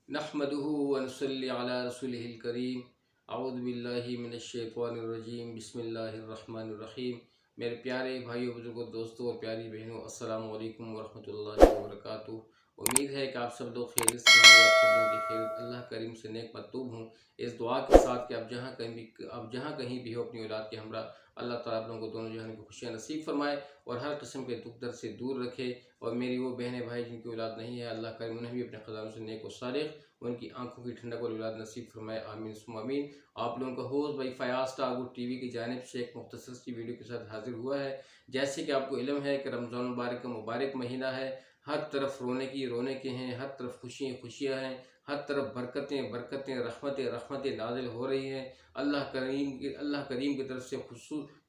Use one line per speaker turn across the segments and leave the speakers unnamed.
नहमदुहु व नसल्ली अला रसूलिहिल करीम। अऊज़ु बिल्लाहि मिनश्शैतानिर रजीम। बिस्मिल्लाहिर रहमानिर रहीम। मेरे प्यारे भाइयों, बुजुर्गों, दोस्तों और प्यारी बहनों, अस्सलामु अलैकुम व रहमतुल्लाहि व बरकातुहू। उम्मीद है कि आप सब लोग खैरियत से होंगे। आप सब लोगों की खैरियत अल्लाह करीम से नेक मतलूब हूँ, इस दुआ के साथ कि आप जहाँ कहीं भी हो अपनी औलाद के हमरा अल्लाह ताला आप लोगों को दोनों जहान की खुशियाँ नसीब फरमाए और हर किस्म के दुख दर्द से दूर रखे। और मेरी वो बहनें भाई जिनकी औलाद नहीं है, अल्लाह करीम उन्हें भी अपने ख़ज़ानों से नेक और सालिह उनकी आंखों की ठंडक और औलाद नसीब फरमाए, आमीन सुम्मा आमीन। आप लोगों का होस्ट भाई फयाज टागुर टीवी की जानिब से एक मुख्तसर सी वीडियो के साथ हाजिर हुआ है। जैसे कि आपको इल्म है कि रमज़ान मुबारक का मुबारक महीना है। हर तरफ रोने के हैं, हर तरफ खुशियाँ हैं, हर तरफ बरकतें बरकतें रहमतें रहमतें नाजिल हो रही हैं। अल्लाह करीम की तरफ से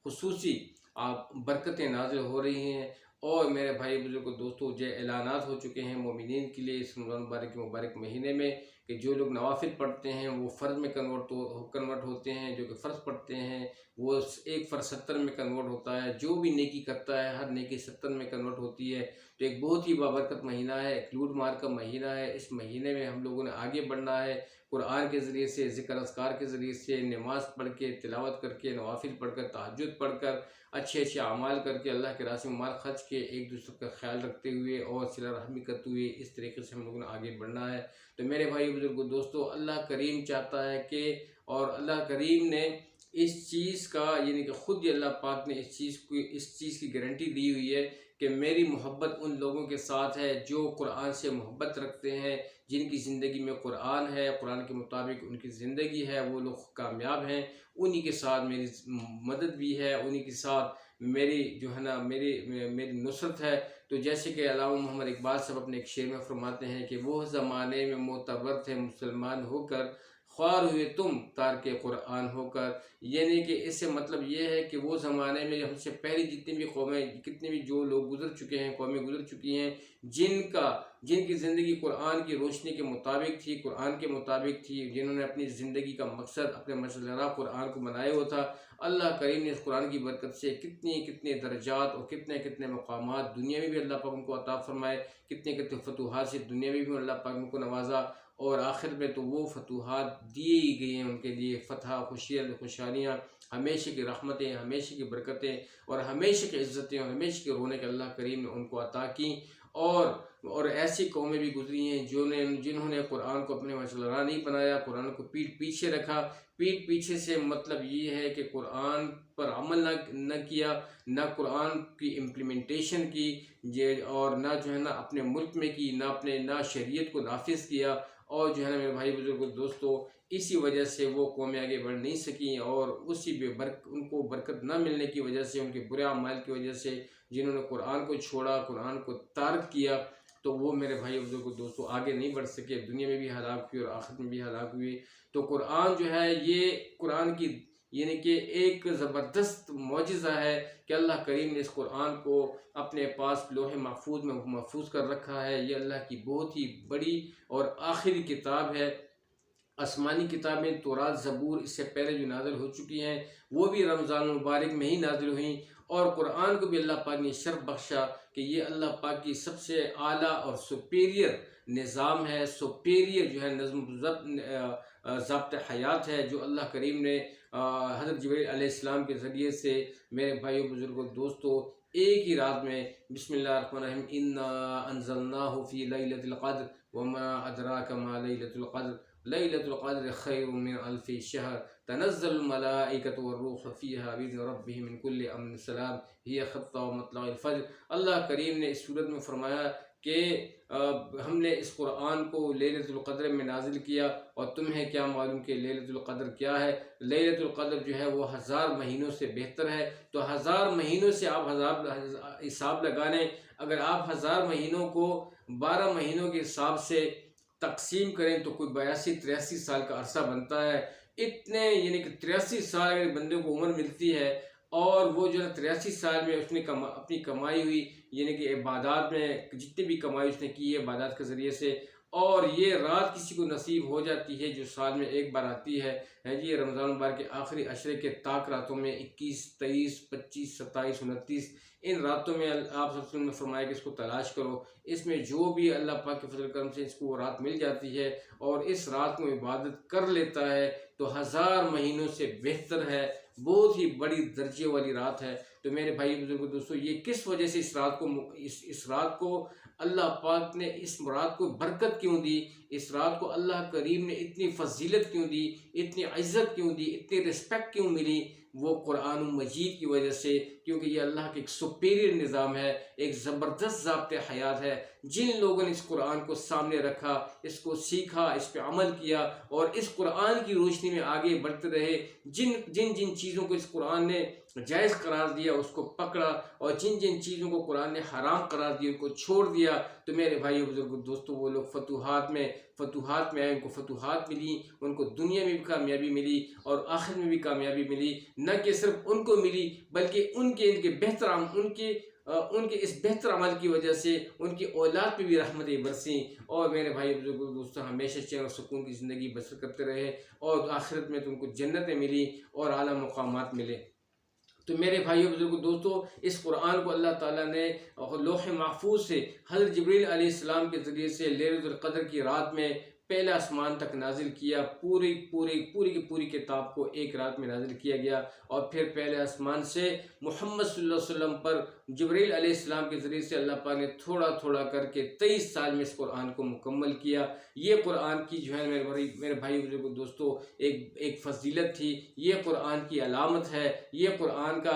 खुसूसी आप बरकतें नाजिल हो रही हैं। और मेरे भाई बुजुर्ग दोस्तों, जो ऐलानात हो चुके हैं मोमिनीन के लिए इस रमज़ान मुबारक के मुबारक महीने में कि जो लोग नवाफिल पढ़ते हैं वो फ़र्ज़ में कन्वर्ट होते हैं, जो कि फ़र्ज़ पढ़ते हैं वो एक फ़र्ज़ 70 में कन्वर्ट होता है, जो भी नेकी करता है हर नेकी 70 में कन्वर्ट होती है। तो एक बहुत ही बाबरकत महीना है, एक लूट मार का महीना है। इस महीने में हम लोगों ने आगे बढ़ना है, कुरान के ज़रिए से, ज़िक्र अस्कार के ज़रिए से, नमाज़ पढ़ के, तिलावत करके, नवाफिल पढ़कर, तहज्जुद पढ़कर, अच्छे अच्छे अमाल करके, अल्लाह के रास्ते में माल खर्च के, एक दूसरे का ख्याल रखते हुए और सिला रहमी करते हुए इस तरीके से हम लोगों ने आगे बढ़ना है। तो मेरे भाई बुजुर्गों दोस्तों, अल्लाह करीम चाहता है कि, और अल्लाह करीम ने इस चीज़ का यानी कि ख़ुद ही अल्लाह पाक ने इस चीज़ की गारंटी दी हुई है कि मेरी मोहब्बत उन लोगों के साथ है जो कुरान से मोहब्बत रखते हैं, जिनकी ज़िंदगी में कुरान है, कुरान के मुताबिक उनकी ज़िंदगी है, वो लोग कामयाब हैं। उन्हीं के साथ मेरी मदद भी है, उन्हीं के साथ मेरी जो है ना मेरी नुसरत है। तो जैसे कि अल्लामा मोहम्मद इकबाल साहब अपने एक शेर में फरमाते हैं कि वो ज़माने में मोतबर थे मुसलमान होकर, ख्वार हुए तुम तारके कुरान होकर। यानी कि इससे मतलब ये है कि वो ज़माने में हमसे पहले जितनी भी कौमें, कितने भी जो लोग गुजर चुके हैं, कौमें गुजर चुकी हैं, जिनकी ज़िंदगी कुरान की रोशनी के मुताबिक थी, कुरान के मुताबिक थी, जिन्होंने अपनी ज़िंदगी का मकसद, अपने मशरा कुरान को बनाया हुआ था। अल्लाह करीम ने इस कुरान की बरकत से कितने कितने दर्जात और कितने कितने मकामात दुनिया में भी अल्लाह पाक उनको अता फरमाए, कितने कितने फतूहात से दुनिया में भी अल्लाह पाक उनको नवाजा। और आखिर में तो वो फतूहात दिए ही गए हैं उनके लिए, फ़तह, खुशहालियाँ, हमेशा की रहमतें, हमेशा की बरकतें और हमेशा की इज़्ज़तें और हमेशा के रोने के अल्लाह करीम ने उनको अता की। और ऐसी कौमें भी गुजरी हैं जिन्होंने कुरान को अपने मसला नहीं बनाया, कुरान को पीठ पीछे रखा। पीठ पीछे से मतलब ये है कि कुरान पर अमल न किया, ना कुरान की इम्प्लीमेंटेशन की, ये और ना जो है ना अपने मुल्क में की, ना शरीयत को नाफिज किया। और जो है ना मेरे भाई बुजुर्ग दोस्तों, इसी वजह से वो कौमें आगे बढ़ नहीं सकी और उनको बरकत न मिलने की वजह से, उनके बुरे अमाल की वजह से, जिन्होंने कुरान को छोड़ा, कुरान को तर्क किया, तो वो मेरे भाई बुजुर्ग दोस्तों आगे नहीं बढ़ सके, दुनिया में भी हलाक हुए और आखिरत में भी हलाक हुए। तो कुरान जो है, ये कुरान की यानी कि एक ज़बरदस्त मौजिज़ा है कि अल्लाह करीम ने इस कुरान को अपने पास लोहे महफूज में महफूज कर रखा है। ये अल्लाह की बहुत ही बड़ी और आखिरी किताब है। आसमानी किताबें तौरात, ज़बूर इससे पहले जो नाज़िल हो चुकी हैं वो भी रमज़ान मुबारक में ही नाज़िल हुई। और कुरान को भी अल्लाह पाक ने शर्फ बख्शा कि ये अल्लाह पाक की सबसे आला और सुपीरियर निज़ाम है, सुपीरियर जो है नज़्म ज़ब्त हयात है, जो अल्लाह करीम ने हज़रत जिब्रील अलैहिस्सलाम के ज़रिए से मेरे भाइयों बुजुर्गों दोस्तों एक ही रात में बिस्मिल्लाहिर्रहमानिर्रहीम इन्ना अंज़लनाहु फ़ी लैलतिल क़द्र वमा अदराका मा लैलतुल क़द्र लैलतुल क़द्र खैरुम मिन अल्फ़ि शहर तनज़्ज़लुल मलाइकतु वर्रूहु फ़ीहा बिइज़्नि रब्बिहिम मिन कुल्लि अम्रिन सलाम हिय हत्ता मत्लअल फ़ज्र। अल्लाह करीम ने इस सूरत में फरमाया कि हमने इस कुरान को लैलतुल क़द्र में नाजिल किया, और तुम्हें क्या मालूम कि लैलतुल क़द्र क्या है। लैलतुल क़द्र जो है वो 1000 महीनों से बेहतर है। तो 1000 महीनों से आप हिसाब लगा लें, अगर आप 1000 महीनों को 12 महीनों के हिसाब से तकसीम करें तो कोई 82-83 साल का अरसा बनता है। इतने यानी कि 83 साल अगर बंदे को उम्र मिलती है और वो जो है 83 साल में उसने अपनी कमाई हुई यानी कि इबादत में जितनी भी कमाई उसने की है इबादत के ज़रिए से, और ये रात किसी को नसीब हो जाती है जो साल में एक बार आती है जी, रमज़ान मुबारक के आखिरी अशरे के ताक रातों में 21, 23, 25, 27, 29 इन रातों में आप सब ने फरमाया कि इसको तलाश करो। इसमें जो भी अल्लाह पाक के फजल करम से इसको रात मिल जाती है और इस रात को इबादत कर लेता है तो 1000 महीनों से बेहतर है, बहुत ही बड़ी दर्जे वाली रात है। तो मेरे भाई बुजुर्ग दोस्तों, ये किस वजह से इस रात को अल्लाह पाक ने इस रात को बरकत क्यों दी, इस रात को अल्लाह करीम ने इतनी फजीलत क्यों दी, इतनी इज़्ज़त क्यों दी, इतनी रिस्पेक्ट क्यों मिली, वो कुरान मजीद की वजह से, क्योंकि ये अल्लाह का एक सुपीरियर निज़ाम है, एक ज़बरदस्त ज़ाब्ते हयात है। जिन लोगों ने इस कुरान को सामने रखा, इसको सीखा, इस पर अमल किया और इस कुरान की रोशनी में आगे बढ़ते रहे, जिन जिन जिन चीज़ों को इस कुरान ने जायज़ करार दिया उसको पकड़ा और जिन जिन चीज़ों को कुरान ने हराम करार दिया उनको छोड़ दिया, तो मेरे भाई बुजुर्ग दोस्तों, वो लोग फतूहात में आए, उनको फतूहात मिली, उनको दुनिया में भी कामयाबी मिली और आखिर में भी कामयाबी मिली। न कि सिर्फ उनको मिली बल्कि उनके इस बेहतर अमल की वजह से उनकी औलाद पे भी रहमतें बरसी और मेरे भाई बुजुर्ग दोस्तों हमेशा चैन और सुकून की ज़िंदगी बसर करते रहे और आखिरत में तो उनको जन्नतें मिली और आला मुकामात मिले। तो मेरे भाइयों बुजुर्गों दोस्तों, इस कुरान को अल्लाह ताला ने लौह महफूज से हज़रत जिब्रील अलैहिस्सलाम के ज़रिए से लैलतुल क़द्र की रात में पहले आसमान तक नाजिल किया। पूरी की पूरी किताब को एक रात में नाजिल किया गया और फिर पहले आसमान से मोहम्मद सल्लल्लाहु अलैहि वसल्लम पर जिब्रील अलैहिस्सलाम के ज़रिए से अल्लाह पाक ने थोड़ा थोड़ा करके 23 साल में इस कुरान को मुकम्मल किया। ये कुरान की जो है मेरे भाई बुजुर्गों दोस्तों एक फजीलत थी, ये कुरान की अलामत है, ये कुरान का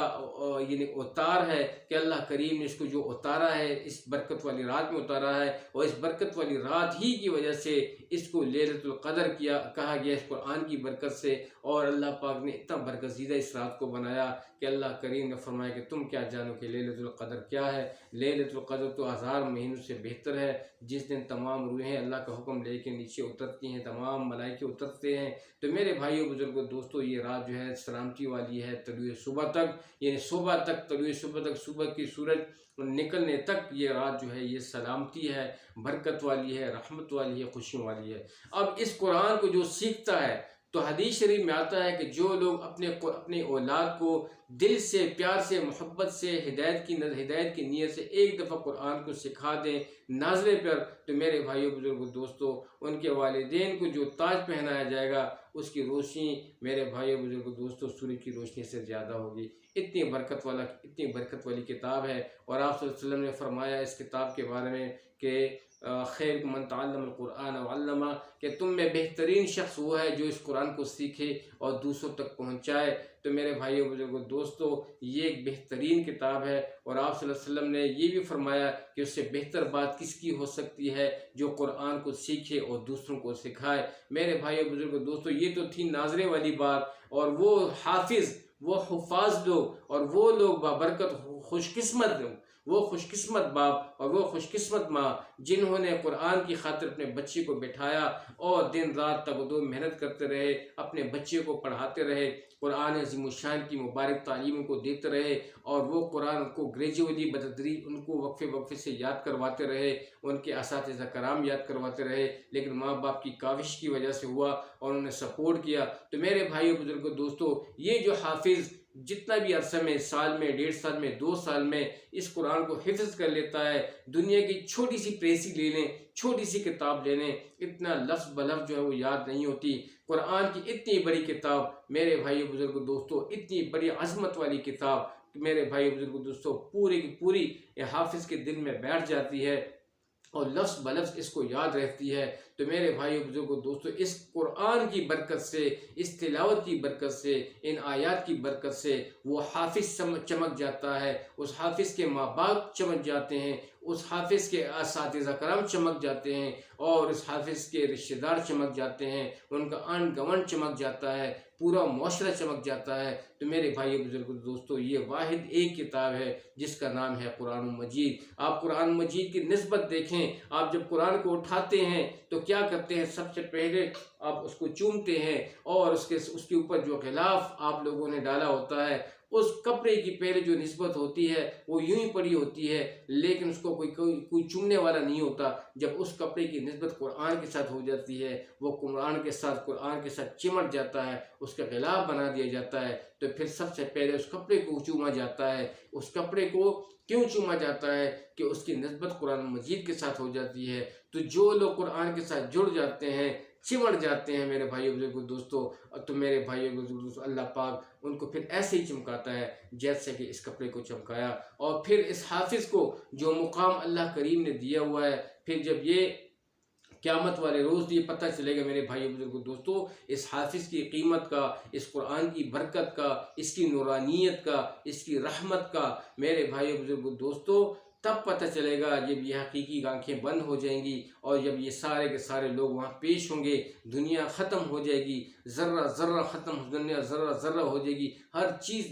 यानी उतार है कि अल्लाह करीम ने इसको जो उतारा है इस बरकत वाली रात में उतारा है और इस बरकत वाली रात ही की वजह से इसको लैलतुल क़द्र कहा गया इस कुरान की बरकत से। और अल्लाह पाक ने इतना बरगज़ीदा इस रात को बनाया कि अल्लाह करीम ने फरमाया कि तुम क्या जानो कि लैलतुल क़द्र क्या है। लैलतुल क़द्र तो 1000 महीनों से बेहतर है, जिस दिन तमाम रूहें अल्लाह का हुक्म लेके नीचे उतरती हैं, तमाम मलाइके उतरते हैं। तो मेरे भाइयों बुजुर्गों दोस्तों, ये रात जो है सलामती वाली है तलुए सुबह तक, यानी सुबह तक, तलुए सुबह तक, सुबह की सूरज निकलने तक ये रात जो है ये सलामती है, बरकत वाली है, रहमत वाली है, खुशियों वाली है। अब इस कुरान को जो सीखता है तो हदीस शरीफ में आता है कि जो लोग अपने औलाद को दिल से, प्यार से, मोहब्बत से, हिदायत की नीयत से एक दफ़ा कुरान को सिखा दें नाज़रे पर, तो मेरे भाइयों बुजुर्गों दोस्तों, उनके वालिदैन को जो ताज पहनाया जाएगा उसकी रोशनी मेरे भाइयों बुजुर्गों दोस्तों सूरज की रोशनी से ज़्यादा होगी। इतनी बरकत वाली किताब है। और आप सल्लल्लाहु अलैहि वसल्लम ने फरमाया इस किताब के बारे में कि खैर मन तअल्लमल कुरान व अल्लमा, कि तुम में बेहतरीन शख्स वो है जो इस कुरान को सीखे और दूसरों तक पहुँचाए। तो मेरे भाइयों बुजुर्गों दोस्तों, ये एक बेहतरीन किताब है और आप सल्लल्लाहु अलैहि वसल्लम ने ये भी फरमाया कि उससे बेहतर बात किसकी हो सकती है जो कुरान को सीखे और दूसरों को सिखाए। मेरे भाइयों बुजुर्गों दोस्तों, ये तो थी नाज़रे वाली बात। और वो हाफिज़, वो हुफ़ाज़ लोग और वो लोग बाबरकत खुशकिस्मत लोग, वो खुशकिस्मत बाप और वो खुशकिस्मत माँ जिन्होंने कुरान की खातिर अपने बच्चे को बिठाया और दिन रात तक दो मेहनत करते रहे, अपने बच्चे को पढ़ाते रहे, कुरान अज़ीमुश्शान की मुबारक तालीम को देते रहे और वो कुरान को ग्रेजुअली बतदरीज उनको वक्फे से याद करवाते रहे, उनके असातिज़ा कराम याद करवाते रहे। लेकिन माँ बाप की काविश की वजह से हुआ और उन्होंने सपोर्ट किया। तो मेरे भाइयों बुजुर्गों दोस्तों, ये जो हाफिज़ जितना भी अरसे में, साल में, 1.5 साल में, 2 साल में इस कुरान को हिफ्ज़ कर लेता है, दुनिया की छोटी सी प्रेसी ले लें, छोटी सी किताब ले लें, इतना लफ्ज़ ब लफ्ज़ जो है वो याद नहीं होती। कुरान की इतनी बड़ी किताब मेरे भाई बुजुर्गों दोस्तों, इतनी बड़ी अज़मत वाली किताब मेरे भाई बुजुर्गों दोस्तों, पूरी की पूरी हाफिज़ के दिल में बैठ जाती है और लफ्ज़ ब लफ्ज़ इसको याद रहती है। तो मेरे भाइयों बुजुर्गों दोस्तों, इस कुरान की बरकत से, इस तिलावत की बरकत से, इन आयात की बरकत से वो हाफिज़ चमक जाता है, उस हाफिज़ के माँ बाप चमक जाते हैं, उस हाफिज़ के असातिज़ा कराम चमक जाते हैं और उस हाफिज़ के रिश्तेदार चमक जाते हैं, उनका आन गवन चमक जाता है, पूरा मुआशरा चमक जाता है। तो मेरे भाइयों बुजुर्गों दोस्तों, ये वाहिद एक किताब है जिसका नाम है कुरान मजीद। आप कुरान मजीद की निस्बत देखें, आप जब कुरान को उठाते हैं तो क्या करते हैं, सबसे पहले आप उसको चूमते हैं और उसके ऊपर जो गिलाफ आप लोगों ने डाला होता है उस कपड़े की पहले जो निस्बत होती है वो यूं ही पड़ी होती है, लेकिन उसको कोई चुनने वाला नहीं होता। जब उस कपड़े की निस्बत कुरान के साथ हो जाती है, वो कुरान के साथ चिमट जाता है, उसका गिलाफ बना दिया जाता है, तो फिर सबसे पहले उस कपड़े को चूमा जाता है। उस कपड़े को क्यों चूमा जाता है? कि उसकी निस्बत कुरान मजीद के साथ हो जाती है। तो जो लोग कुरान के साथ जुड़ जाते हैं, चिमड़ जाते हैं मेरे भाइयों बुजुर्गों दोस्तों, तो मेरे भाइयों बुजुर्गों दोस्तों, अल्लाह पाक उनको फिर ऐसे ही चमकाता है जैसे कि इस कपड़े को चमकाया। और फिर इस हाफिज़ को जो मुकाम अल्लाह करीम ने दिया हुआ है, फिर जब ये क़यामत वाले रोज़ ये पता चलेगा मेरे भाइयों बुजुर्गों दोस्तों, इस हाफिज़ की कीमत का, इस कुरान की बरकत का, इसकी नूरानियत का, इसकी रहमत का मेरे भाइयों बुजुर्गों दोस्तों तब पता चलेगा जब ये हकीकी आंखें बंद हो जाएंगी और जब ये सारे के सारे लोग वहाँ पेश होंगे। दुनिया ख़त्म हो जाएगी, ज़र्रा ज़र्रा ख़त्म, दुनिया ज़र्रा ज़र्रा हो जाएगी, हर चीज़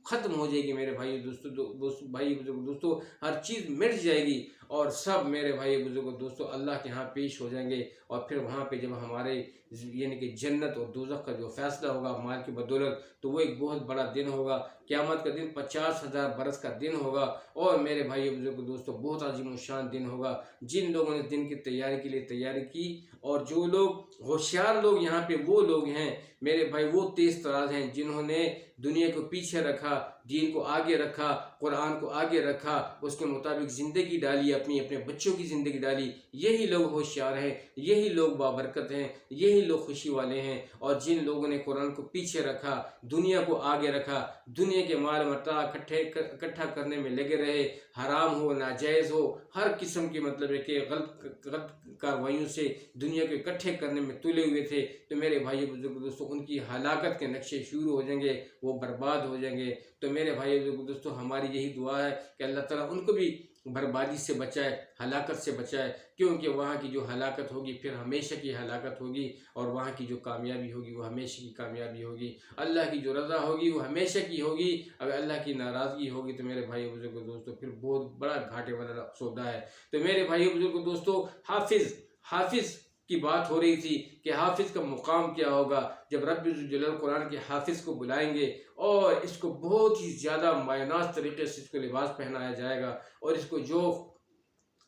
ख़त्म हो जाएगी मेरे भाइयों दोस्तों भाई बुजुर्ग दोस्तों, हर चीज़ मिट जाएगी और सब मेरे भाई बुजुर्ग दोस्तों अल्लाह के यहाँ पेश हो जाएंगे। और फिर वहाँ पे जब हमारे यानी कि जन्नत और दोज़ख का जो फैसला होगा माल की बदौलत, तो वो एक बहुत बड़ा दिन होगा। क़यामत का दिन 50,000 बरस का दिन होगा और मेरे भाई बुजुर्ग दोस्तों बहुत अजीम शान दिन होगा। जिन लोगों ने दिन की तैयारी के लिए तैयारी की और जो लोग होशियार लोग यहाँ पे वो लोग हैं मेरे भाई, वो तेज़ तराज हैं जिन्होंने दुनिया को पीछे रखा, दीन को आगे रखा, कुरान को आगे रखा, उसके मुताबिक ज़िंदगी डाली, अपने बच्चों की ज़िंदगी डाली। यही लोग होशियार हैं, यही लोग बाबरकत हैं, यही लोग खुशी वाले हैं। और जिन लोगों ने कुरान को पीछे रखा, दुनिया को आगे रखा, दुनिया के माल मता इकट्ठा करने में लगे रहे, हराम हो नाजायज़ हो हर किस्म की मतलब है कि गलत कार्रवाइयों से दुनिया को इकट्ठे करने में तुले हुए थे, तो मेरे भाई बुजुर्ग दोस्तों उनकी हलाकत के नक्शे शुरू हो जाएंगे, वो बर्बाद हो जाएंगे। तो मेरे भाई बुजुर्ग दोस्तों हमारी यही दुआ है कि अल्लाह ताला उनको भी बर्बादी से बचाए, हलाकत से बचाए, क्योंकि वहाँ की जो हलाकत होगी फिर हमेशा की हलाकत होगी और वहाँ की जो कामयाबी होगी वो हमेशा की कामयाबी होगी। अल्लाह की जो रज़ा होगी वो हमेशा की होगी, अगर अल्लाह की नाराज़गी होगी तो मेरे भाई बुजुर्ग दोस्तों फिर बहुत बड़ा घाटे वाला सौदा है। तो मेरे भाई बुजुर्ग दोस्तों हाफिज़ की बात हो रही थी कि हाफिज़ का मुकाम क्या होगा जब रब्बुल जलाल कुरान के हाफिज़ को बुलाएंगे और इसको बहुत ही ज़्यादा मायनाज तरीके से इसको लिबास पहनाया जाएगा और इसको जो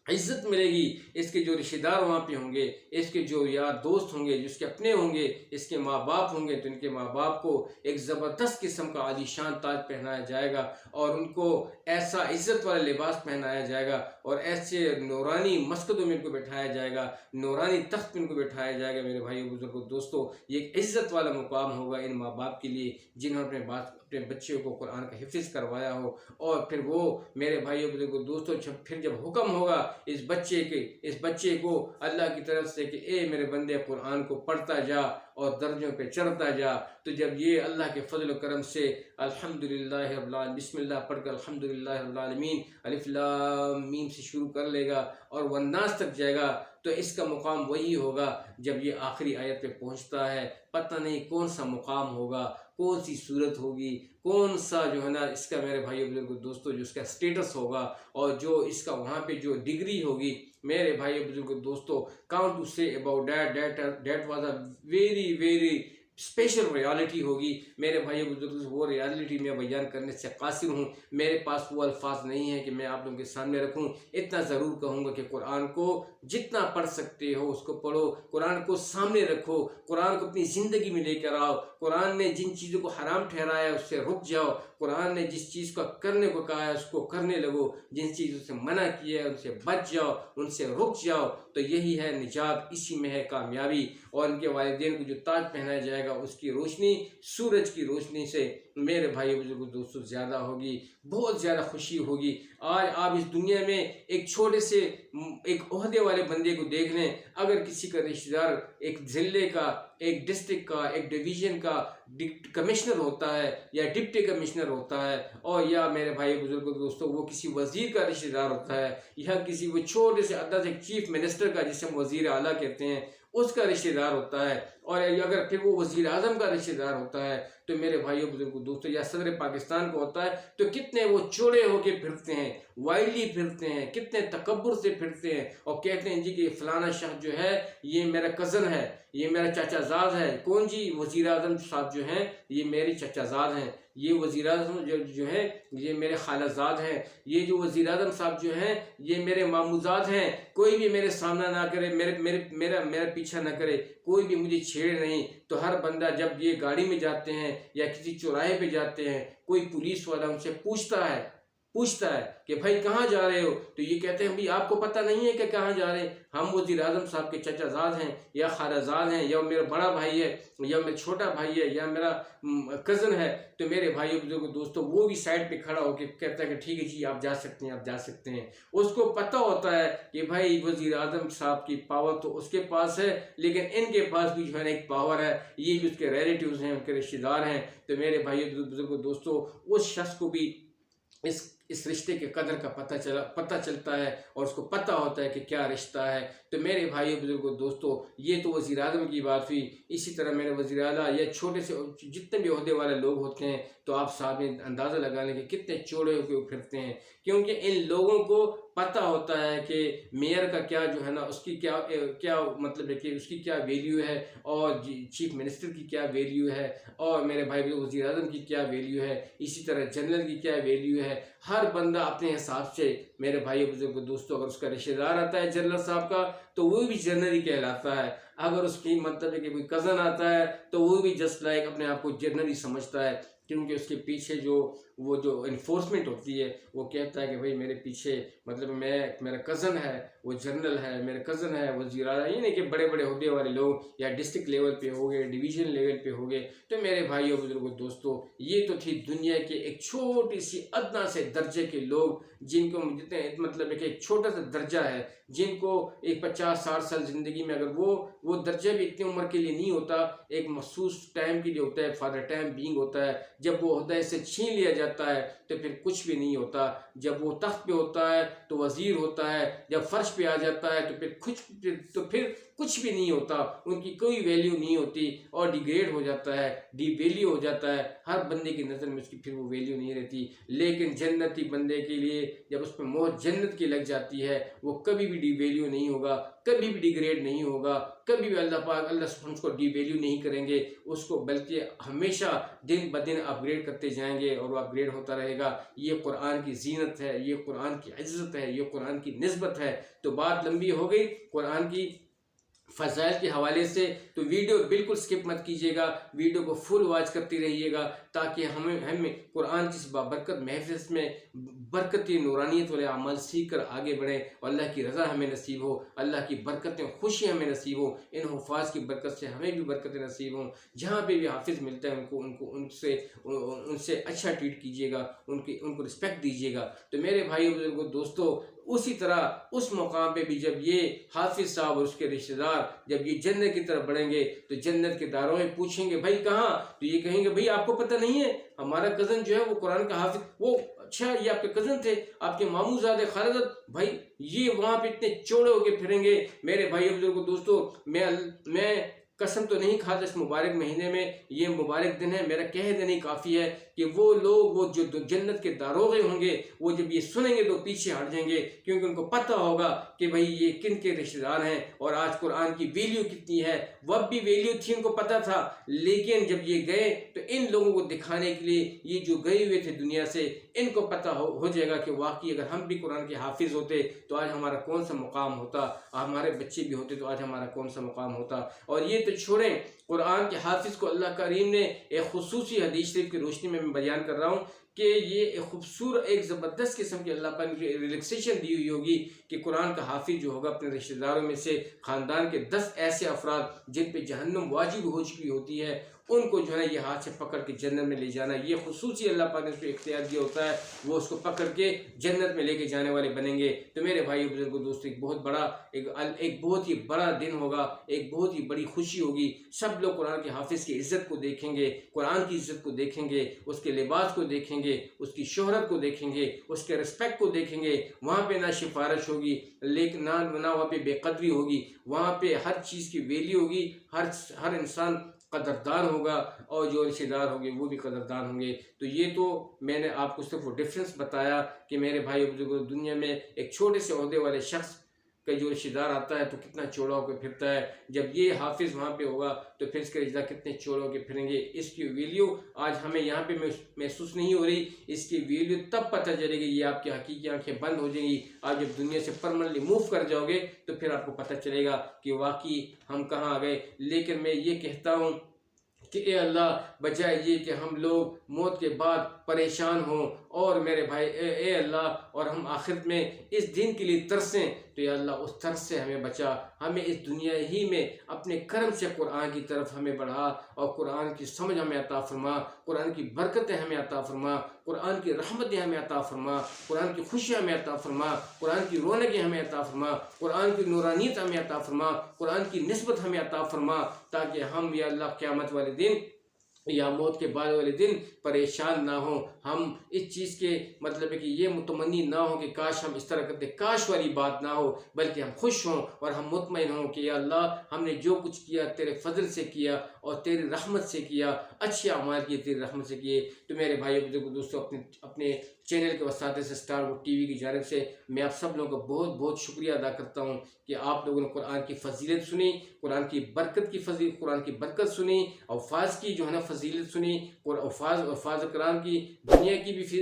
इज्जत मिलेगी, इसके जो रिश्तेदार वहाँ पे होंगे, इसके जो यार दोस्त होंगे, जिसके अपने होंगे, इसके माँ बाप होंगे, तो इनके माँ बाप को एक ज़बरदस्त किस्म का आलीशान ताज पहनाया जाएगा और उनको ऐसा इज्जत वाला लिबास पहनाया जाएगा और ऐसे नूरानी मस्कदों में इनको बैठाया जाएगा, नूरानी तख्त में इनको बैठाया जाएगा। मेरे भाई बुजुर्गों दोस्तों ये एक इज्जत वाला मुकाम होगा इन माँ बाप के लिए जिन्होंने अपने बच्चों को कुरान का हिफ्ज़ करवाया हो। और फिर वो मेरे भाइयों बुजुर्गों दोस्तों फिर जब हुक्म होगा इस बच्चे को अल्लाह की तरफ से कि ए मेरे बंदे कुरान को पढ़ता जा और दर्जों पे चढ़ता जा, तो जब ये अल्लाह के फजल करम से अल्हम्दुलिल्लाह रब्बिल आलमीन बिस्मिल्लाह पढ़कर अल्हम्दुलिल्लाह रब्बिल आलमीन अलिफ लाम मीम से शुरू कर लेगा और वन्नास तक जाएगा, तो इसका मुकाम वही होगा जब ये आखिरी आयत पे पहुंचता है। पता नहीं कौन सा मुकाम होगा, कौन सी सूरत होगी, कौन सा जो है ना इसका मेरे भाई बुजुर्ग दोस्तों जो इसका स्टेटस होगा और जो इसका वहाँ पे जो डिग्री होगी मेरे भाई बुजुर्ग दोस्तों, count to say about that was a very special reality होगी मेरे भाई बुजुर्ग। वो रियलिटी में बयान करने से कासिर हूँ, मेरे पास वो अल्फाज नहीं है कि मैं आप लोगों के सामने रखूँ। इतना ज़रूर कहूँगा कि कुरान को जितना पढ़ सकते हो उसको पढ़ो, कुरान को सामने रखो, कुरान को अपनी ज़िंदगी में लेकर आओ। कुरान ने जिन चीज़ों को हराम ठहराया है उससे रुक जाओ, कुरान ने जिस चीज़ को करने को कहा है उसको करने लगो, जिन चीज़ों से मना किया है उनसे बच जाओ, उनसे रुक जाओ। तो यही है निजात, इसी में है कामयाबी। और उनके वालिदैन को जो ताज पहनाया जाएगा उसकी रोशनी सूरज की रोशनी से मेरे भाई बुजुर्ग दोस्तों ज़्यादा होगी, बहुत ज़्यादा खुशी होगी। आज आप इस दुनिया में एक छोटे से एक ओहदे वाले बंदे को देख लें, अगर किसी का रिश्तेदार एक ज़िले का, एक डिस्ट्रिक्ट का, एक डिवीज़न का कमिश्नर होता है या डिप्टी कमिश्नर होता है, और या मेरे भाई बुजुर्ग दोस्तों वो किसी वज़ीर का रिश्तेदार होता है या किसी वो छोटे से अदद एक चीफ मिनिस्टर का जिसे हम वज़ीर आला कहते हैं उसका रिश्तेदार होता है, और अगर फिर वो वज़ीर आज़म का रिश्तेदार होता है, तो मेरे भाइयों बुजुर्गों दोस्तों या सदर पाकिस्तान का होता है, तो कितने वो चौड़े होके फिरते हैं, वाइडली फिरते हैं, कितने तकब्बुर से फिरते हैं और कहते हैं जी कि फलाना शख्स जो है ये मेरा कज़न है, ये मेरा चाचाजाद है। कौन जी? वज़ीर आज़म साहब जो हैं ये मेरे चाचाजाद हैं। ये वज़ीर आज़म जो है ये मेरे खालाजाद हैं। ये जो वज़ीर आज़म साहब जो हैं ये मेरे मामूजाद हैं। कोई भी मेरे सामना ना करे, मेरा पीछा ना करे, कोई भी मुझे छेड़े नहीं। तो हर बंदा जब ये गाड़ी में जाते हैं या किसी चौराहे पे जाते हैं, कोई पुलिस वाला उनसे पूछता है कि भाई कहाँ जा रहे हो, तो ये कहते हैं भाई आपको पता नहीं है कि कहाँ जा रहे हैं, हम वज़ीर आज़म साहब के चचाजाद हैं या खालाजाद हैं, या मेरा बड़ा भाई है या मेरा छोटा भाई है या मेरा कज़न है। तो मेरे भाइयों बुजुर्गों दोस्तों वो भी साइड पे खड़ा होकर कहता है कि ठीक है जी आप जा सकते हैं, आप जा सकते हैं। उसको पता होता है कि भाई वज़ीर आज़म साहब की पावर तो उसके पास है, लेकिन इनके पास भी जो है ना एक पावर है, ये भी उसके रिलेटिव्स हैं, उनके रिश्तेदार हैं। तो मेरे भाइयों बुजुर्गों दोस्तों उस शख्स को भी इस रिश्ते के कदर का पता चलता है और उसको पता होता है कि क्या रिश्ता है। तो मेरे भाइयों बुजुर्गों दोस्तों ये तो वज़ीर आज़म की बात हुई। इसी तरह मेरे वज़ीर आला या छोटे से जितने भी ओहदे वाले लोग होते हैं तो आप साहब ने अंदाज़ा लगा लें कि कितने चौड़े होकर फिरते हैं, क्योंकि इन लोगों को पता होता है कि मेयर का क्या जो है ना उसकी क्या मतलब है कि उसकी क्या वैल्यू है और चीफ मिनिस्टर की क्या वैल्यू है और मेरे भाई वज़ीर आज़म की क्या वैल्यू है, इसी तरह जनरल की क्या वैल्यू है। हर बंदा अपने हिसाब से मेरे भाई बुजुर्ग दोस्तों अगर उसका रिश्तेदार आता है जनरल साहब का तो वो भी जनरल ही कहलाता है। अगर उसकी मतलब है कि कोई कज़न आता है तो वो भी जस्ट लाइक अपने आप को जनरल ही समझता है, क्योंकि उसके पीछे वो जो इन्फोर्समेंट होती है वो कहता है कि भाई मेरे पीछे मतलब मेरा कज़न है वो जनरल है, मेरा कज़न है वज़ीर आला, ये नहीं कि बड़े बड़े ओहदे वाले लोग या डिस्ट्रिक्ट लेवल पे हो गए, डिवीज़न लेवल पे हो गए। तो मेरे भाइयों बुजुर्गों दोस्तों ये तो थी दुनिया के एक छोटी सी अदना से दर्जे के लोग जिनको जितने मतलब एक छोटा सा दर्जा है, जिनको एक 50-60 साल ज़िंदगी में अगर वो दर्जा भी इतनी उम्र के लिए नहीं होता, एक मखसूस टाइम के लिए होता है, फॉर द टाइम बीइंग होता है। जब वो ओहदा से छीन लिया जाता है तो फिर कुछ भी नहीं होता। जब वो तख्त पे होता है तो वज़ीर होता है, जब फर्श पे आ जाता है तो फिर कुछ भी नहीं होता, उनकी कोई वैल्यू नहीं होती और डिग्रेड हो जाता है, डिवैल्यू हो जाता है। हर बंदे की नज़र में उसकी फिर वो वैल्यू नहीं रहती। लेकिन जन्नती बंदे के लिए जब उस पर मोहर जन्नत की लग जाती है वो कभी भी डिवैल्यू नहीं होगा, कभी भी डिग्रेड नहीं होगा, कभी भी अल्लाह उसको डिवैल्यू नहीं करेंगे उसको, बल्कि हमेशा दिन ब दिन अपग्रेड करते जाएंगे और वो अपग्रेड होता रहेगा। ये कुरान की जीनत है, ये कुरान की इज्जत है, ये कुरान की निस्बत है। तो बात लंबी हो गई कुरान की फ़ज़ाइल के हवाले से, तो वीडियो बिल्कुल स्किप मत कीजिएगा, वीडियो को फुल वॉच करती रहिएगा ताकि हमें कुरान की इस बाबरकत महफ़िल में बरकती नूरानियत वाले अमल सीख कर आगे बढ़ें और अल्लाह की रज़ा हमें नसीब हो, अल्लाह की बरकतें खुशी हमें नसीब हो, इन हुफ़ाज़ की बरकत से हमें भी बरकतें नसीब हों। जहाँ पे भी हाफिज़ मिलता है उनसे अच्छा ट्रीट कीजिएगा, उनको रिस्पेक्ट दीजिएगा। तो मेरे भाइयों बुजुर्गों दोस्तों उसी तरह उस मकाम पे भी जब ये हाफिज साहब और उसके रिश्तेदार जब ये जन्नत की तरफ बढ़ेंगे तो जन्नत के दारों में पूछेंगे भाई कहाँ, तो ये कहेंगे भाई आपको पता नहीं है हमारा कज़न जो है वो कुरान का हाफिज, वो अच्छा ये आपके कज़न थे, आपके मामूजादे खालद भाई, ये वहाँ पे इतने चौड़े होके फिरेंगे। मेरे भाई बुजुर्गों दोस्तों मैं कसम तो नहीं खाता इस मुबारक महीने में, ये मुबारक दिन है, मेरा कह देना ही काफ़ी है कि वो लोग वो जो जन्नत के दारोगे होंगे वो जब ये सुनेंगे तो पीछे हट जाएंगे, क्योंकि उनको पता होगा कि भाई ये किन के रिश्तेदार हैं और आज कुरान की वैल्यू कितनी है। वह भी वैल्यू थी, उनको पता था, लेकिन जब ये गए तो इन लोगों को दिखाने के लिए ये जो गए हुए थे दुनिया से इनको पता हो जाएगा कि वाकई अगर हम भी कुरान के हाफिज़ होते तो आज हमारा कौन सा मुकाम होता, हमारे बच्चे भी होते तो आज हमारा कौन सा मुकाम होता। और ये तो छोड़ें, कुरान के हाफिज़ को अल्लाह करीम ने एक खुसूसी हदीस शरीफ की रोशनी में मैं बयान कर रहा हूँ कि ये एक खूबसूरत एक ज़बरदस्त किस्म की अल्लाह पाक ने रिलैक्सेशन दी हुई होगी कि कुरान का हाफिज़ जो होगा अपने रिश्तेदारों में से ख़ानदान के 10 ऐसे अफराद जिन पे जहन्नुम वाजिब हो चुकी होती है उनको जो है ये हाथ से पकड़ के जन्नत में ले जाना, ये खुसूसी अल्लाह पाक ने उसको इख्तियार दिया होता है, वो उसको पकड़ के जन्नत में लेके जाने वाले बनेंगे। तो मेरे भाई बुजुर्गों दोस्तों एक बहुत ही बड़ा दिन होगा, एक बहुत ही बड़ी खुशी होगी। सब लोग कुरान के हाफिज़ की इज़्ज़त को देखेंगे, कुरान की इज़्ज़त को देखेंगे, उसके लिबास को देखेंगे, उसकी शोहरत को देखेंगे, उसके रिस्पेक्ट को देखेंगे। वहाँ पे ना सिफारिश होगी, लेकिन ना वहाँ पे बेकदरी होगी, वहाँ पे हर चीज़ की वैल्यू होगी, हर इंसान कदरदान होगा और जो रिश्तेदार होंगे वो भी कदरदान होंगे। तो ये तो मैंने आपको सिर्फ वो डिफरेंस बताया कि मेरे भाई बुजुर्गों दुनिया में एक छोटे से ओहदे वाले शख्स का जो रिश्तेदार आता है तो कितना चौड़ा होकर फिरता है, जब ये हाफिज़ वहाँ पे होगा तो फिर इसके रिश्तेदार कितने चौड़े होकर फिरेंगे। इसकी वैल्यू आज हमें यहाँ पे महसूस नहीं हो रही, इसकी वैल्यू तब पता चलेगी, ये आपकी हकीकी आंखें बंद हो जाएंगी। आप जब दुनिया से परमानेंटली मूव कर जाओगे तो फिर आपको पता चलेगा कि वाकई हम कहाँ आ गए। लेकिन मैं ये कहता हूँ कि ए अल्लाह, बजाय ये कि हम लोग मौत के बाद परेशान हों और मेरे भाई ए अल्लाह, और हम आखिरत में इस दिन के लिए तरसें, तो या अल्लाह उस तरस से हमें बचा, हमें इस दुनिया ही में अपने कर्म से कुरान की तरफ हमें बढ़ा और कुरान की समझ हमें अता फरमा, कुरान की बरकतें हमें अता फरमा, कुरान की रहमतें हमें अता फरमा, कुरान की खुशियाँ हमें अता फरमा, कुरान की रौनकें हमें अता फरमा, कुरान की नूरानियत हमें अता फरमा, कुरान की निस्बत हमें अता फरमा, ताकि हम या अल्लाह क़यामत वाले दिन या मौत के बाद वाले दिन परेशान ना हो। हम इस चीज़ के मतलब है कि ये मुतमन्नी ना हो कि काश हम इस तरह करते, काश वाली बात ना हो, बल्कि हम खुश हों और हम मुतमईन हों कि या अल्लाह, हमने जो कुछ किया तेरे फजल से किया और तेरी रहमत से किया, अच्छे अमाल किए तेरी रहमत से किए। तो मेरे भाई बुजुर्ग दोस्तों, अपने चैनल के वसाते से स्टार वुड टीवी की जानिब से मैं आप सब लोगों का बहुत बहुत शुक्रिया अदा करता हूँ कि आप लोगों ने कुरान की फजीलत सुनी, कुरान की बरकत की कुरान की बरकत सुनी, अल्फाज की जो है ना फजीलत सुनी, और अल्फाज कुरान की दुनिया की भी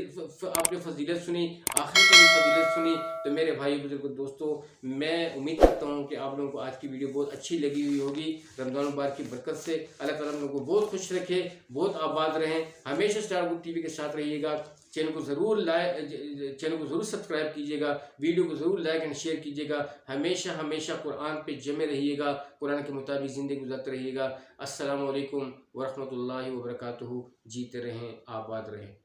आपने फजीलत सुनी, आखिर की भी फजीलत सुनी। तो मेरे भाई बुजुर्ग दोस्तों, मैं उम्मीद करता हूँ कि आप लोगों को आज की वीडियो बहुत अच्छी लगी हुई होगी। रमज़ान मुबारक की बरकत से अल्लाह ताला हम लोगों को बहुत खुश रखे, बहुत आबाद रहें। हमेशा स्टार वुड टीवी के साथ रहिएगा। चैनल को ज़रूर सब्सक्राइब कीजिएगा, वीडियो को ज़रूर लाइक एंड शेयर कीजिएगा। हमेशा हमेशा कुरान पे जमे रहिएगा, कुरान के मुताबिक ज़िंदगी गुजारते रहिएगा। अस्सलामु अलैकुम वरहमतुल्लाहि वबरकातुहू। जीते रहें, आबाद रहें।